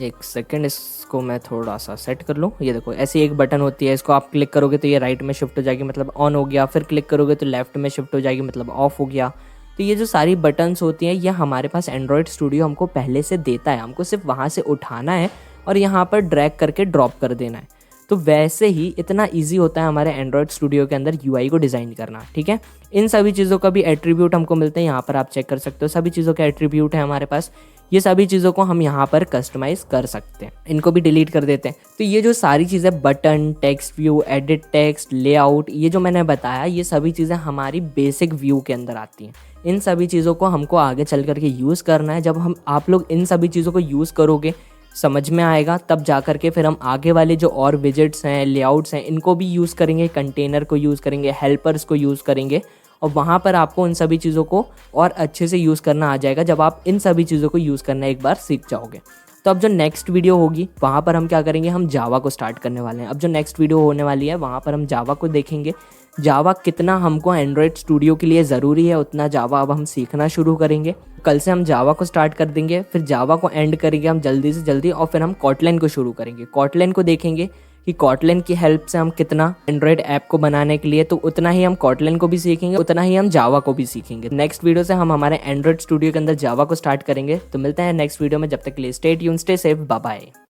एक सेकंड इसको मैं थोड़ा सा सेट कर लूँ। ये देखो ऐसी एक बटन होती है, इसको आप क्लिक करोगे तो ये राइट में शिफ्ट हो जाएगी, मतलब ऑन हो गया। फिर क्लिक करोगे तो लेफ्ट में शिफ्ट हो जाएगी, मतलब ऑफ हो गया। तो ये जो सारी बटन्स होती हैं ये हमारे पास एंड्रॉयड स्टूडियो हमको पहले से देता है, हमको सिर्फ वहाँ से उठाना है और यहाँ पर ड्रैग करके ड्रॉप कर देना है। तो वैसे ही इतना इजी होता है हमारे एंड्रॉयड स्टूडियो के अंदर यूआई को डिज़ाइन करना। ठीक है, इन सभी चीज़ों का भी एट्रीब्यूट हमको मिलते हैं, यहाँ पर आप चेक कर सकते हो। सभी चीज़ों के एट्रीब्यूट है हमारे पास, ये सभी चीज़ों को हम यहाँ पर कस्टमाइज़ कर सकते हैं। इनको भी डिलीट कर देते हैं। तो ये जो सारी चीज़ें, button, text view, edit text, layout, ये जो मैंने बताया, ये सभी चीज़ें हमारी बेसिक व्यू के अंदर आती हैं। इन सभी चीज़ों को हमको आगे चल करके यूज़ करना है। जब आप लोग इन सभी चीज़ों को यूज़ करोगे, समझ में आएगा, तब जा कर के फिर हम आगे वाले जो और विजेट्स हैं, लेआउट्स हैं, इनको भी यूज़ करेंगे, कंटेनर को यूज़ करेंगे, हेल्पर्स को यूज़ करेंगे और वहाँ पर आपको इन सभी चीज़ों को और अच्छे से यूज़ करना आ जाएगा जब आप इन सभी चीज़ों को यूज़ करना एक बार सीख जाओगे। तो अब जो नेक्स्ट वीडियो होगी वहाँ पर हम क्या करेंगे, हम जावा को स्टार्ट करने वाले हैं। अब जो नेक्स्ट वीडियो होने वाली है वहाँ पर हम जावा को देखेंगे, जावा कितना हमको एंड्रॉयड स्टूडियो के लिए ज़रूरी है उतना जावा अब हम सीखना शुरू करेंगे। कल से हम जावा को स्टार्ट कर देंगे, फिर जावा को एंड करेंगे हम जल्दी से जल्दी और फिर हम कॉटलैन को शुरू करेंगे। कॉटलैन को देखेंगे कि कॉटलैन की हेल्प से हम कितना एंड्रॉयड ऐप को बनाने के लिए, तो उतना ही हम कॉटलैन को भी सीखेंगे, उतना ही हम जावा को भी सीखेंगे। नेक्स्ट वीडियो से हम हमारे एंड्रॉयड स्टूडियो के अंदर जावा को स्टार्ट करेंगे। तो मिलते हैं नेक्स्ट वीडियो में, जब तक के लिए stay tuned, stay safe, bye bye.